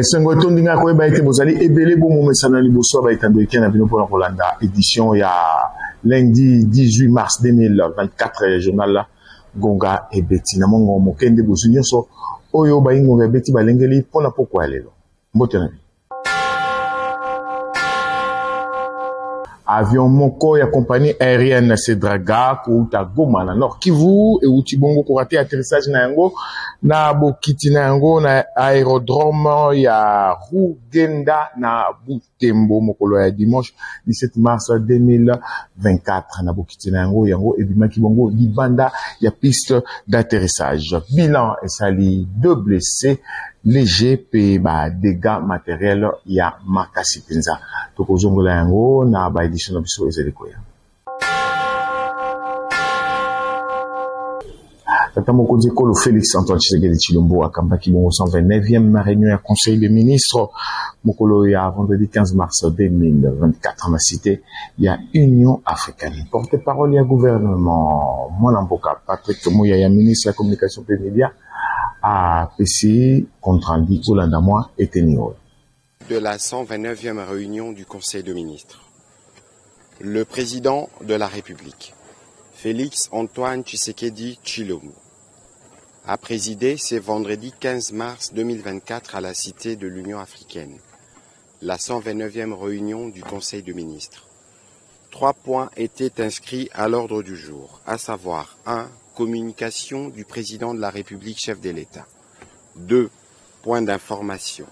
Sengo tondinga ko ba ite bozali ebele bo mo mesana liboso ba itando ikena bino pour Rolanda édition ya lundi 18 mars 2024 journal la Gonga et Betty na mongo mokende bozunyo so oyo ba ingo Betty balengeli pona pokwa lelo mbotena avion moko ya compagnie aérienne Sedraga kuuta Goma na Nord Kivu e uti bongo ko raté atterrissage na yango na bokiti na yango na aérodrome ya Rugenda na Butembo mokolo ya dimanche 17 mars 2024 na bokiti na yango ebimaki bongo libanda ya piste d'atterrissage. Bilan esali 2 blessés léger pe ba dégâts matériels ya makasi penza tokozongola yango na ba édition na biso ezelikoya tata mokonzi kolo Félix Antoine Tshisekedi Tshilombo akambaki bongo 129e réunion ya conseil des ministres mokolo ya vendredi 15 mars 2024 na cité ya Union africaine. Porte-parole ya gouvernement Mwana Mboka Patrick Moya ya ministre de la communication et des médias à PCI compte rendu Olandamois et Ténio. De la 129e réunion du Conseil de ministres. Le président de la République, Félix Antoine Tshisekedi Tshilombo, a présidé ce vendredi 15 mars 2024 à la Cité de l'Union africaine, la 129e réunion du Conseil de ministres. 3 points étaient inscrits à l'ordre du jour, à savoir 1. Communication du président de la République, chef de l'État. 2. Point d'information.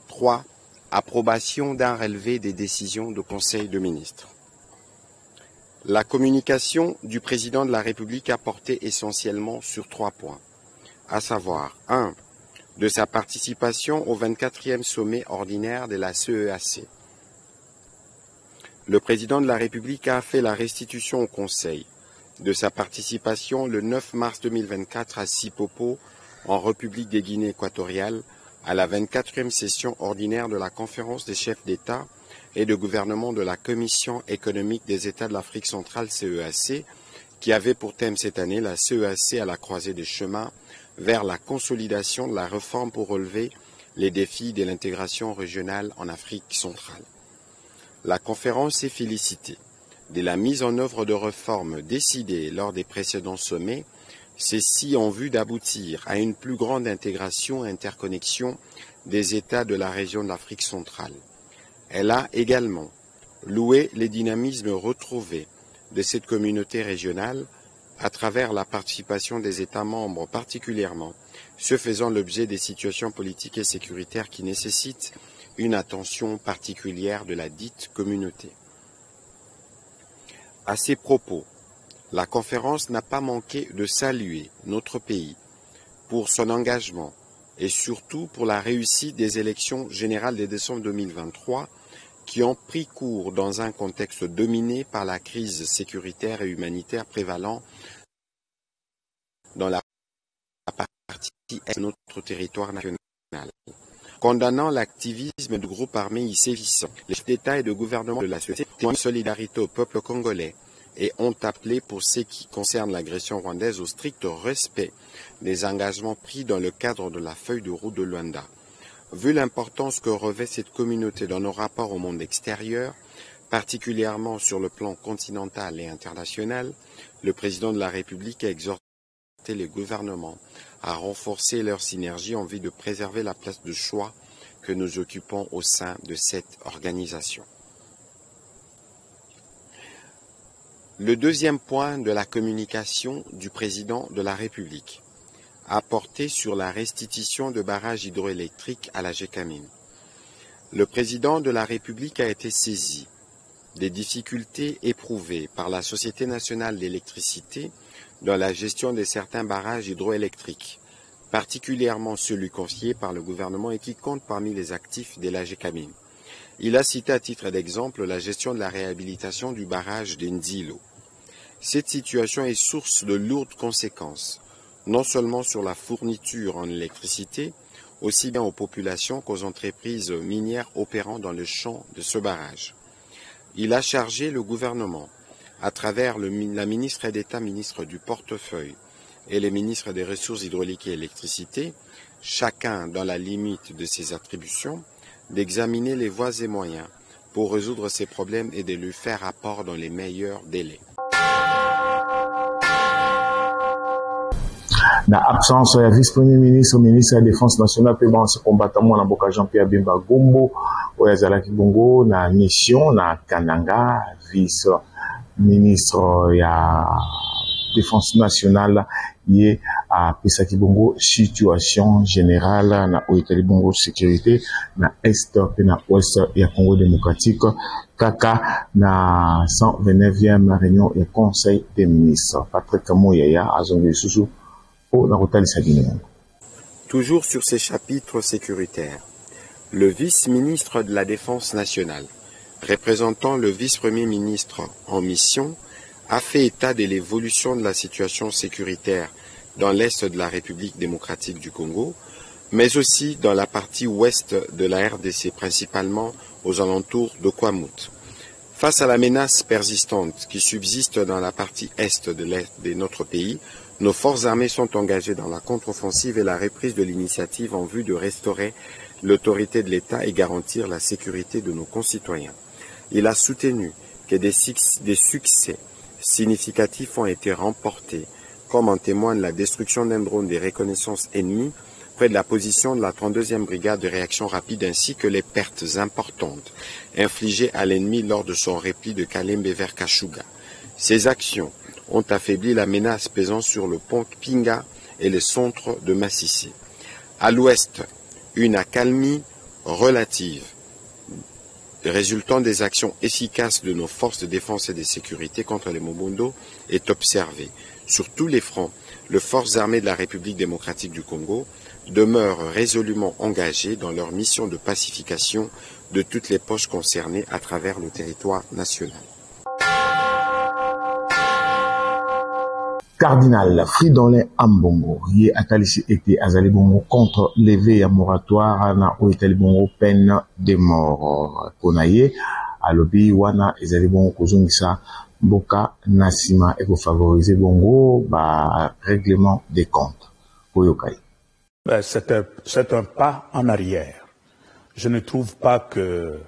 3. Approbation d'un relevé des décisions du Conseil de ministres. La communication du président de la République a porté essentiellement sur 3 points, à savoir 1. De sa participation au 24e sommet ordinaire de la CEAC. Le président de la République a fait la restitution au Conseil de sa participation le 9 mars 2024 à Sipopo, en République de Guinée équatoriale, à la 24e session ordinaire de la conférence des chefs d'État et de gouvernement de la Commission économique des États de l'Afrique centrale CEAC, qui avait pour thème cette année la CEAC à la croisée des chemins vers la consolidation de la réforme pour relever les défis de l'intégration régionale en Afrique centrale. La conférence est félicitée de la mise en œuvre de réformes décidées lors des précédents sommets, ceci en vue d'aboutir à une plus grande intégration et interconnexion des États de la région de l'Afrique centrale. Elle a également loué les dynamismes retrouvés de cette communauté régionale à travers la participation des États membres, particulièrement ceux faisant l'objet des situations politiques et sécuritaires qui nécessitent une attention particulière de la dite communauté. À ces propos, la conférence n'a pas manqué de saluer notre pays pour son engagement et surtout pour la réussite des élections générales de décembre 2023 qui ont pris cours dans un contexte dominé par la crise sécuritaire et humanitaire prévalant dans la partie est de notre territoire national. Condamnant l'activisme du groupe armé y sévissant, les chefs d'État et de gouvernement de la société témoignent de solidarité au peuple congolais et ont appelé pour ce qui concerne l'agression rwandaise au strict respect des engagements pris dans le cadre de la feuille de route de Luanda. Vu l'importance que revêt cette communauté dans nos rapports au monde extérieur, particulièrement sur le plan continental et international, le président de la République a exhorté les gouvernements à renforcer leur synergie en vue de préserver la place de choix que nous occupons au sein de cette organisation. Le deuxième point de la communication du président de la République a porté sur la restitution de barrages hydroélectriques à la Gécamine. Le président de la République a été saisi des difficultés éprouvées par la Société nationale d'électricité dans la gestion de certains barrages hydroélectriques, particulièrement celui confié par le gouvernement et qui compte parmi les actifs de la Gécamine. Il a cité à titre d'exemple la gestion de la réhabilitation du barrage d'Enzilo. Cette situation est source de lourdes conséquences, non seulement sur la fourniture en électricité, aussi bien aux populations qu'aux entreprises minières opérant dans le champ de ce barrage. Il a chargé le gouvernement, à travers la ministre d'État, ministre du portefeuille, et les ministres des Ressources hydrauliques et électricité, chacun dans la limite de ses attributions, d'examiner les voies et moyens pour résoudre ces problèmes et de lui faire rapport dans les meilleurs délais. Na absence ya vice-premier ministre, ministre de la Défense nationale, pe ban se combattant na boka Jean-Pierre Bemba Gombo, oyazalaki bongo na mission na Kananga, vice-ministre ya Défense nationale, yé a pesaki bongo situation générale na oyetali bongo sécurité na est pe na ouest ya Congo démocratique, kaka na 129e réunion du Conseil des ministres. Patrick Moyaya azongi susu. Toujours sur ces chapitres sécuritaires, le vice-ministre de la Défense nationale, représentant le vice-premier ministre en mission, a fait état de l'évolution de la situation sécuritaire dans l'est de la République démocratique du Congo, mais aussi dans la partie ouest de la RDC, principalement aux alentours de Kwamut. Face à la menace persistante qui subsiste dans la partie est de notre pays, nos forces armées sont engagées dans la contre-offensive et la reprise de l'initiative en vue de restaurer l'autorité de l'État et garantir la sécurité de nos concitoyens. Il a soutenu que des succès significatifs ont été remportés, comme en témoigne la destruction d'un drone de reconnaissance ennemie près de la position de la 32e brigade de réaction rapide ainsi que les pertes importantes infligées à l'ennemi lors de son repli de Kalembe vers Kashuga. Ces actions ont affaibli la menace pesant sur le pont Pinga et le centre de Massissi. À l'ouest, une accalmie relative résultant des actions efficaces de nos forces de défense et de sécurité contre les Mobondo est observée. Sur tous les fronts, les forces armées de la République démocratique du Congo demeurent résolument engagées dans leur mission de pacification de toutes les poches concernées à travers le territoire national. Cardinal Fridolin Ambongo, yé atalisi été azali bongo contre levé à moratoire na oitali bongo peine de mort. Konaye, alobi wana ezali bongo kozongisa boka nasima et favoriser bongo ba règlement des comptes. Oyokai. C'est un pas en arrière. Je ne trouve pas que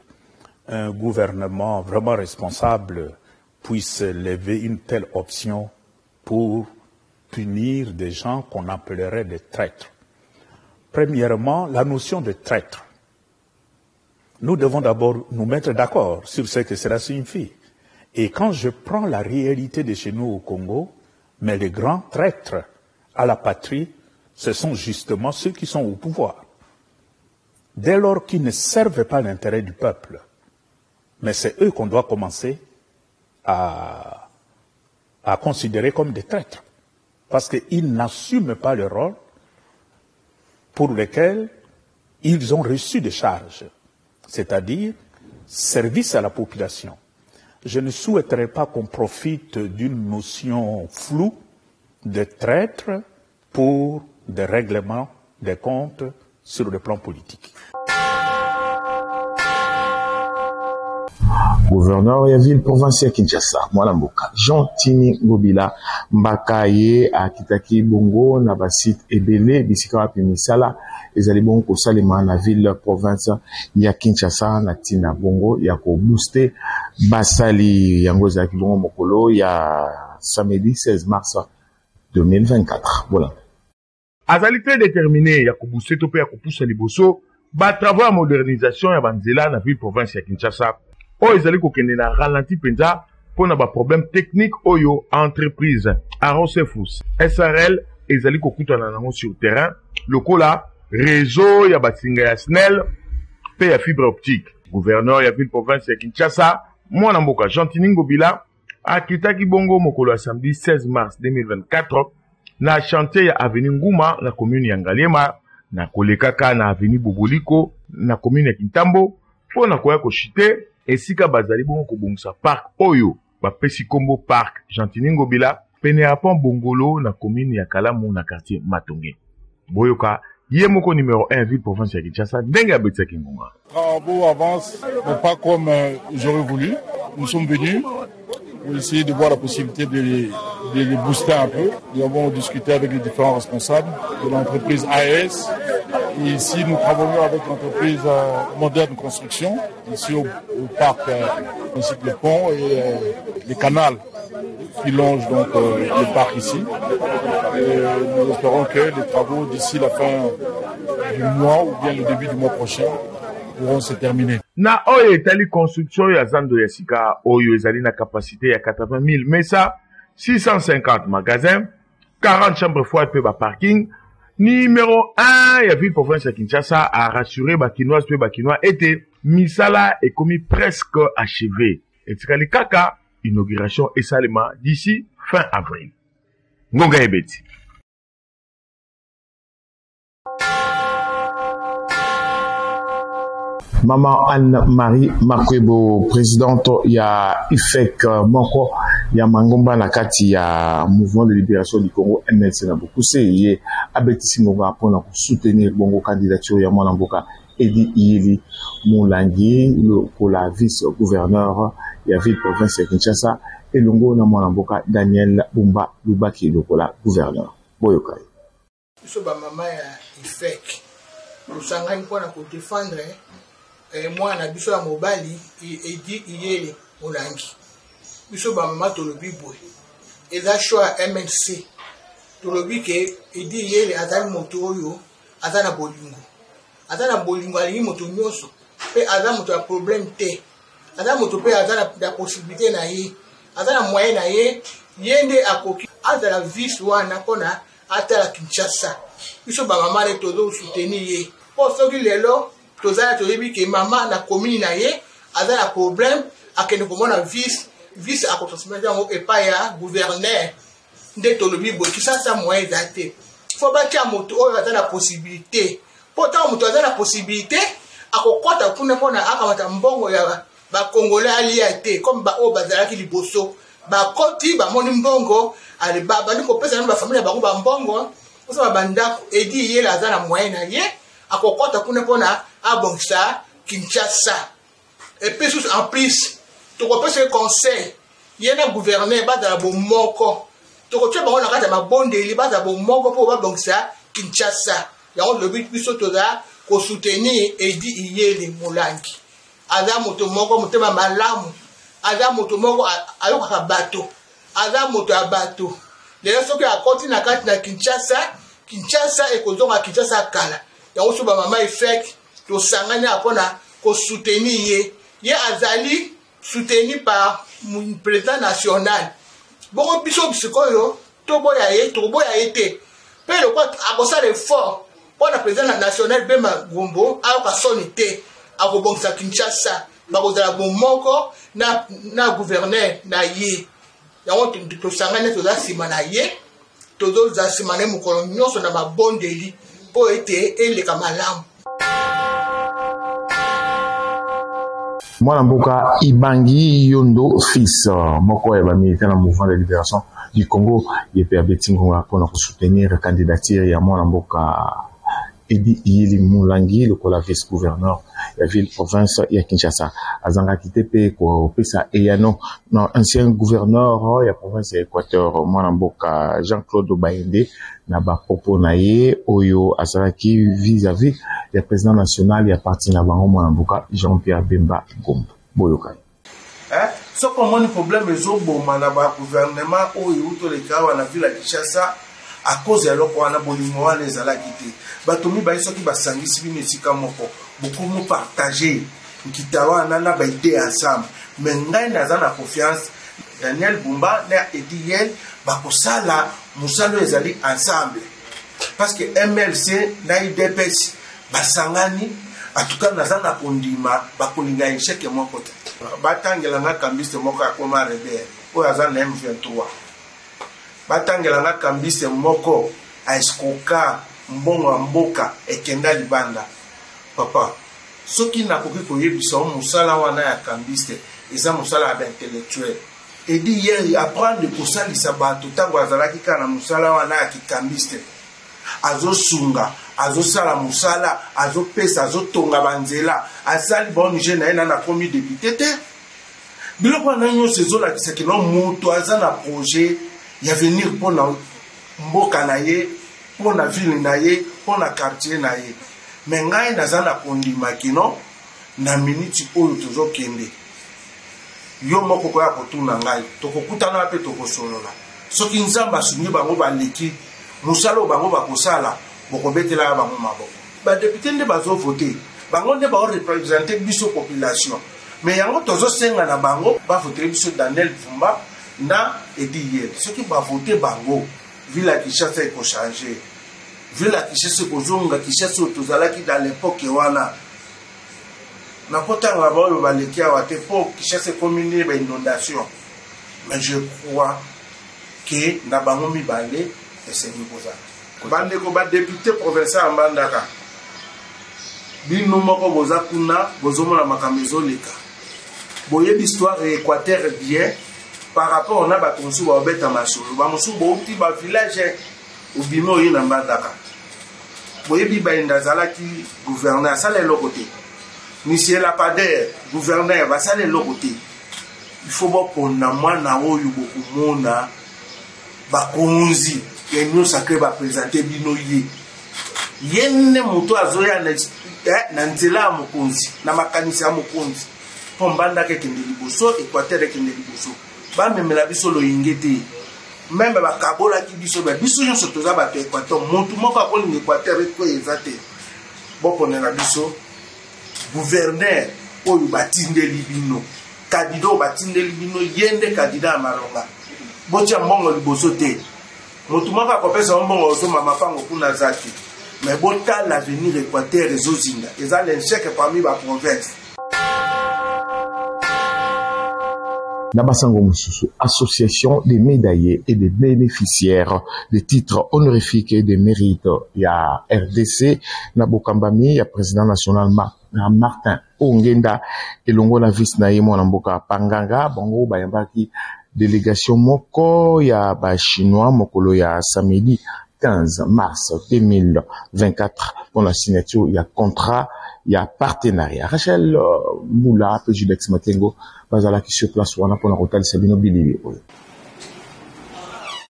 un gouvernement vraiment responsable puisse lever une telle option pour punir des gens qu'on appellerait des traîtres. Premièrement, la notion de traître. Nous devons d'abord nous mettre d'accord sur ce que cela signifie. Et quand je prends la réalité de chez nous au Congo, mais les grands traîtres à la patrie, ce sont justement ceux qui sont au pouvoir. Dès lors qu'ils ne servent pas l'intérêt du peuple, mais c'est eux qu'on doit commencer à considérer comme des traîtres, parce qu'ils n'assument pas le rôle pour lequel ils ont reçu des charges, c'est-à-dire service à la population. Je ne souhaiterais pas qu'on profite d'une notion floue de traître pour des règlements des comptes sur le plan politique. Gouverneur ya ville province ya Kinshasa, Mwalamboka, Jean Tini Ngobila, Mbakaye, Akitaki Bongo, na basite ebele, bisika wapi misala, ezali bongo kosalema na ville province ya Kinshasa, na tina bongo, ya ko booster, basali, yango zaki bongo mokolo, ya samedi 16 mars 2024. Voilà. Azali très déterminé, ya ko booster tope ya ko poussa liboso, ba travaux à modernisation ya banzela na ville province ya Kinshasa. Oyo ezali kokende na ralenti penza pona ba problème technique oyo entreprise Arosefus SRL ezali kokutana nango sur terrain lokola réseau ya basinga ya SNEL pe ya fibre optique. Gouverneur ya ville province ya Kinshasa mwana mboka Jean Tini Ngobila akitaki bongo mokolo ya samedi 16 mars 2024 na chantier ya avenue Nguma na commune ya Ngaliema na kolekaka na avenue Boboliko na commune ya Kintambo pona koya koshite esika bazali bongo kobongisa parc oyo bapesi kombo parc Jean Tini Ngobila pene ya pont Bongolo na commune ya Kalamu na quartier Matonge. Boyoka ye moko numéro 1 ville province ya Kinshasa ndenge abetsaki ngonga. Travaux avancent mais pas comme j'aurais voulu. Nous sommes venus pour essayer de voir la possibilité de de les booster un peu. Nous avons discuté avec les différents responsables de l'entreprise AES. Et ici, nous travaillons avec l'entreprise Moderne Construction, ici au parc, ainsi que le pont et les canals qui longent donc le parc ici. Et nous espérons que les travaux d'ici la fin du mois ou bien le début du mois prochain pourront se terminer. Na oyo etali construction ya zando ya sika oyo ezali na capacité ya 80 000 mesa, 650 magasins, 40 chambres froides pe ba parking. Numéro 1 ya ville province ya Kinshasa a rassuré ba Kinoise pe ba Kinois était misala est commis presque achevé. Etikali kaka inauguration esalema d'ici fin avril. Ngonga ebeti. Maman Anne-Marie Makwebo, présidente ya IFEC moko ya mangomba na kati ya mouvement de libération du Congo MLC na Bokuse ye abetisi ngonga pona pour soutenir bongo candidature ya mwana mboka Edi Iyeli Mulangi pour la vice-gouverneur ya ville province ya Kinshasa elongo na mwana mboka Daniel Bumba Lubaki lokola gouverneur boyokai. Biso ba mama ya IFEC lusangani pona ko défendre mwana biso ya mobali Edi Iyeli Mulangi. Biso ba mama tolobi boy. Eza choix MNC. Tolobi ke Edi Iyeli azali moto oyo azana bolingo. Azana bolingo ali moto nyoso. Pe azana moto ya problème te. Azana moto pe azana da possibilité na ye. Azana moyen na ye yende akoki azala vice wana kona atala Kinshasa. Biso ba mama le tozo soutenir ye. Po soki lelo tozala toyebi ke mama na commune na ye azala problème akene komona vice akotransmettre yango epai ya gouverneur nde tolobi boy Kinshasa moyen ezate. Faut batia moto oyo azala possibilité. Pourtant moto azala possibilité akokota kuna pona akamata mbongo ya ba congolais aliate comme ba o bazalaki liboso ba koti ba moni mbongo ali baba ndiko pesa na famille ba ko ba mbongo osa ba ndako Edi Iyeli azala moyen na ye akokota kuna pona abongisa Kinshasa. Et puis en plus to ko pesa conseil yena gouverneur ba da bo moko to ko tsheba ona kata mabondeli ba da bo moko po ba bongisa Kinshasa. Yango le but biso to da ko soutenir Edi Iyeli Mulangi. Aza moto moko motema malamu, aza moto moko ayoka bato, aza moto ya bato. Lelo soki akoti na kati na Kinshasa ekozonga Kinshasa kala. Yango so ba mama IFEC to sangani apona ko soutenir ye azali soutenu par mon président national. Bongo biso bisikoyo to boya ye te. Pe le quoi akosa l'effort pour le président national Bemba Gombo ayoka soni te. Akobongisa Kinshasa bakozala bomoko na gouverneur na ye yango tosangani toza nsima na ye tozoza nsima na ye mokolo nyonso na mabondeli mpo ete eleka malamu. Mwana mboka Ibangi Yondo fils moko ya bamilitaire na mouvement de libération du Congo yepe abeti ngonga mpona kosoutenir candidature ya mwana mboka Edi Iyeli Mulangi lokola vice-gouverneur ya ville province ya Kinshasa. Azanga kitepe ko pesa eyano na ancien gouverneur ya province ya Équateur mwana mboka Jean-Claude Bayende na ba propos na ye oyo azalaki vis-à-vis ya président national ya parti na bango mwana mboka Jean-Pierre Bemba Gombo boyoka. So comment le problème ezoboma na ba gouvernement oyo utoleka na ville ya Kinshasa à cause ya loko wana bolingo wana ezalaki te. Batomi ba soki basangisi bino esika moko beaucoup mo partager nkitawa na ba idée ensemble mais ngai naza na confiance Daniel Bumba na Edi Iyeli bakosala musalo ezali ensemble parce que MLC na IDPS basangani en tout cas naza na kondima bakolinga échec moko te batangela nga kambiste moko akoma rebelle oyo aza na M23 batangela nga kambiste moko a eskoka mbongo mboka ekenda libanda papa soki nakoki koyebisa musala wana ya kambiste eza musala ya intellectuel Edi Iyeli apprendre kosalisa bato tango azalaki kana musala wana ya kikambiste azosunga azosala musala azopesa azotonga banzela asali bon jeune na na komi député te biloko na nyonso ezolakisa kino moto aza na projet ya venir mpona mboka na ye, mpona ville na ye, mpona quartier na ye. Me ngai naza na kondima kino na miniti oyo tozokende. Yo moko koya kotuna ngai, tokokutana mpe tokosolola. Soki Nzambe asungi bango baleki, musala bango bakosala, bokobetela bango maboko. Badepute nde bazovote, bango nde baorepresente biso population. Mais yango tozosenga na bango bavotere biso Daniel Fumba na Edi Yel. Soki bavote bango, ville ya Kinshasa ekochange. Ville ya Kinshasa ekozonga Kinshasa tozalaki dans l'époque wana. Nakotanga baoyo baleki awa te po Kinshasa ekomi ba inondation. Mais je crois que na bango mibale esengi kozala. Bandeko ba député provincial Mbandaka. Bino moko boza kuna bozomona makambo ezoleka. Boye l'histoire Équateur bien par rapport on a batonsu ba obeta masolo. Ba musu bo uti ba village ubimo yi na Mbandaka. Boye biba indazala ki gouverneur ça les lokoté. Monsieur Lapader gouverneur ba ça les lokoté. Il faut ba pona mwana oyo bokumona ba konzi et nous sacré ba présenter bino yi. Yenne moto azoya na nzela ya mokonzi na makanisi ya mokonzi po Mbandaka ekende liboso Équateur ekende liboso bamemela biso loyinge te membe bakabolaki biso biso nyonso toza bato Équateur motu moko akolinga Équateur eko eza te boponela biso gouverneur oyo batindeli bino kandida oyo batindeli bino yende kandida ya malonga botia mbongo liboso te motu moko akopesa mbongo ozoma mapango kuna za te. Mais bota l'avenir Équateur et Zozinga. Ils ont l'échec parmi la province. Nabasango Mususu, association des médaillés et des bénéficiaires des titres honorifiques et des mérites. Il y a RDC, Nabokambami, il y a président national Martin Ongenda, et Longo na vice naïmo Namboka Panganga, Bango Bayambaki, délégation Moko, il y a Chinois, Mokolo, il y a samedi 15 mars 2024 pour la signature, il y a contrat, il y a partenariat. Rachel Moula, Julex Matengo, Bazala qui sur place, on a pour la rotale Sabino Billy.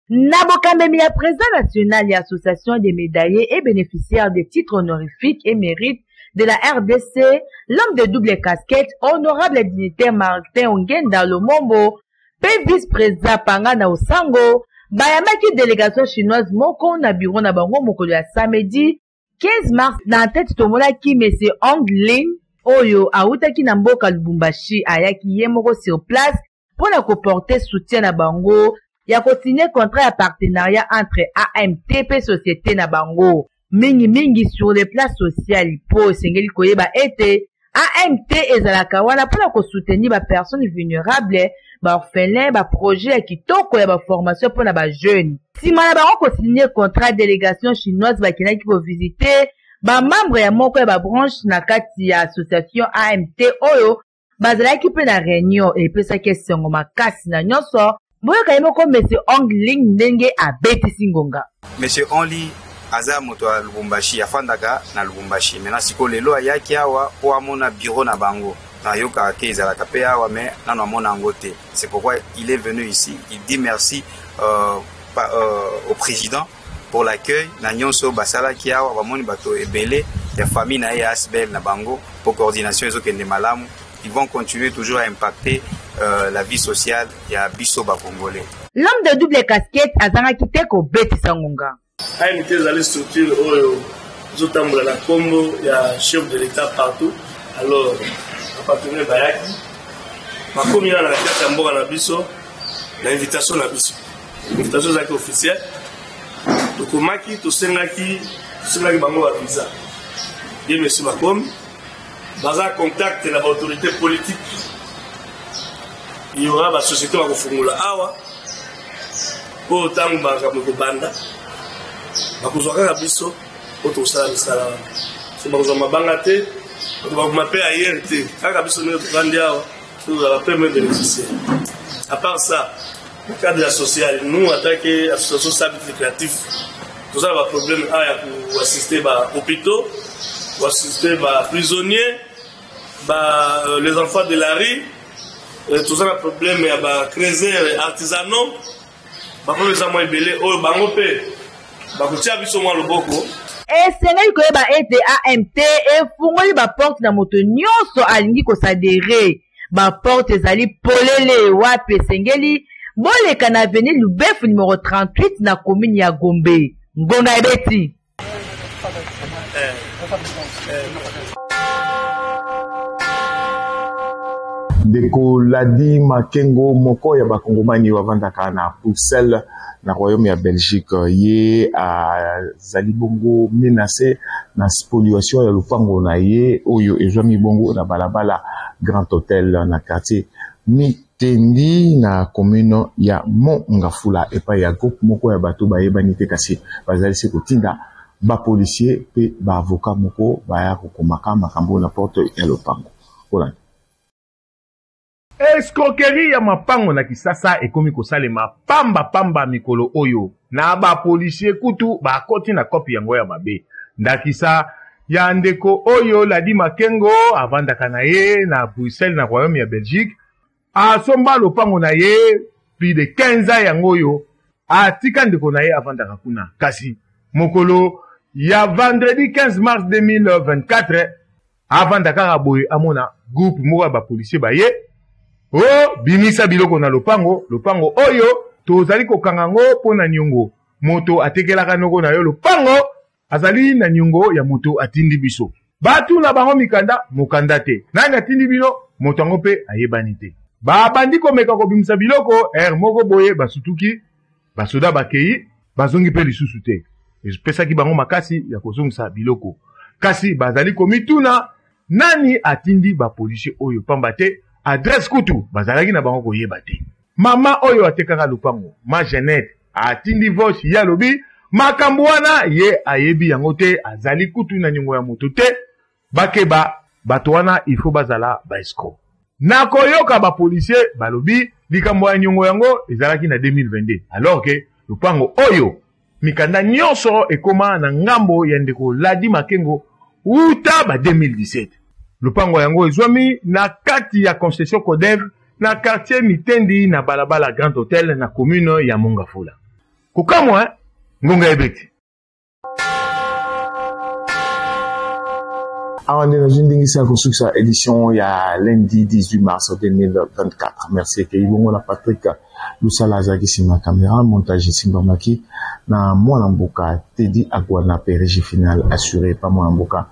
Nabokambemi, président national et association des médaillés et bénéficiaires des titres honorifiques et mérites de la RDC, l'homme de double casquette, honorable dignitaire Martin Ongenda Lomombo, vice-président Pangana Osango, bayamaki délégation chinoise moko na bureau na bango mokolo ya samedi 15 mars na tête tomolaki monsieur Ong Lin oyo autaki na mboka Lubumbashi ayaki ye moko sur place pour na porter soutien na bango ya continuer contrat ya partenariat entre AMT pe société na bango mingi sur les plans social po sengeli koyeba ete AMT ezalaka wana pour na soutenir ba personnes vulnérables ba orphelin ba projet ya kitoko ya ba formation pour na ba jeune sima na bango ko signer contrat délégation chinoise ba kinaki ko visiter ba membre ya moko ya ba branche na kati ya association AMT oyo bazalaki pe na réunion et pesa question makasi na nyonso boyo kayemo ko monsieur Ong Ling ndenge abetisi ngonga monsieur Only aza moto ya Lubumbashi afandaka na Lubumbashi mena siko lelo ayaki awa po amona bureau na bango na yoka ke ezalaka pe awa mais nano amona ngo te. C'est pourquoi il est venu ici. Il dit merci au président pour l'accueil na nyonso basala ki awa bamoni bato ebele ya famille na ya Asbel na bango pour coordination ezokende malamu. Ils vont continuer toujours à impacter la vie sociale ya biso ba congolais. L'homme de double casquette azanga kiteko betisa ngonga AMT ezali structure oyo zotambola na kombo ya chef de l'État partout. Alors partenaire bayaki makomi na kati ya mboka na biso na invitation na biso invitation zaki officielle tokomaki tosengaki bango ba visa ye monsieur makomi baza contact na autorité politique il y aura ba société ba kofungula awa po tangu makambo kobanda bakozwaka na biso po tosala misala so bakozwa mabanga te on m'appelle ailleurs te kaka biso ne tokandi awa tozala pe me bénéficiaire. À part ça le cadre social nous attaquer association stabilité créatif tozala ba problème ya ku assister ba hôpitaux ou assister ba prisonniers ba les enfants de la rue tozala problème ya ba creuser artisanaux bakoyo eza mwa ebele oyo bango mpe bakotia biso mwa loboko esengeli koyeba ete AMT efungoli baporte na moto nyonso alingi kosadere baporte ezali polele wapi esengeli boleka na avenue Lubefu numéro 38 na commune ya Gombe ngonga ebeti ndeko Ladi Makengo moko ya bakongomani wavandaka na Bruxelles na royaume ya Belgique ye azali bongo menacé na spoliation ya lupango na ye oyo ezwami bongo na balabala Grand Hôtel na quartier Mitendi na commune ya Mongafula epa ya groupe moko ya bato bayebani te kasi bazali se kotinda ba policier pe ba avocat moko baya kokomaka makambo na porte ya lupango. Voilà. Escroquerie ya mapango na Kisasa ekomi kosalema pamba mikolo oyo na ba policier kutu ba koti na kopi yango ya mabe ndakisa ya ndeko oyo Ladi Makengo avandaka na ye na Bruxelles na royaume ya Belgique asomba lopango na ye plus de 15 ans yango oyo atika ndeko na ye avandaka kuna kasi mokolo ya vendredi 15 mars 2024 avandaka boye amona groupe moko ya ba policier ba ye bimisa biloko na lopango oyo tozali kokanga ngo pona nyongo moto atekelaka noko na yo lopango azali na nyongo ya moto atindi biso batu na bango mikanda mokanda te nani atindi bino moto yango pe ayebani te babandi komeka kobimisa biloko moko boye basutuki basoda bakei bazongi pe lisusu te pesaki bango makasi ya kozongisa biloko kasi bazali komituna nani atindi bapolisier oyo pamba te adresse kutu bazalaki na bango koyeba te mama oyo atekaka lupango ma Jeannette atindi voice ya lobi makambo wana ye ayebi yango te azali kutu na nyongo ya moto te bakeba bato wana il faut bazala ba escroc na koyoka ba policier balobi likambo ya nyongo yango ezalaki na 2022 alors que lupango oyo mikanda nyonso ekoma na ngambo ya ndeko Ladi Makengo uta ba 2017 lupango yango ezwami na kati ya concession Codev na quartier Mitendi na balabala Grand Hôtel na commune ya Mongafula. Kukamwa ngonga ebeti. Avant de nous indingisa construction édition ya lundi 18 mars 2024. Merci Keibongo la Patrick Lusala Zagisima caméra montage Simbamaki na Mwanamboka Teddy Agwana PRG final assuré par Mwanamboka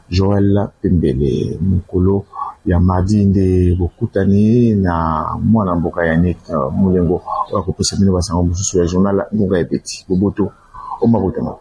Joël Pembele Mukolo ya mardi nde bokutani na Mwanamboka Yannick Mulengo wa kopesa bino basango mususu ya journal ngonga ebeti boboto omabotama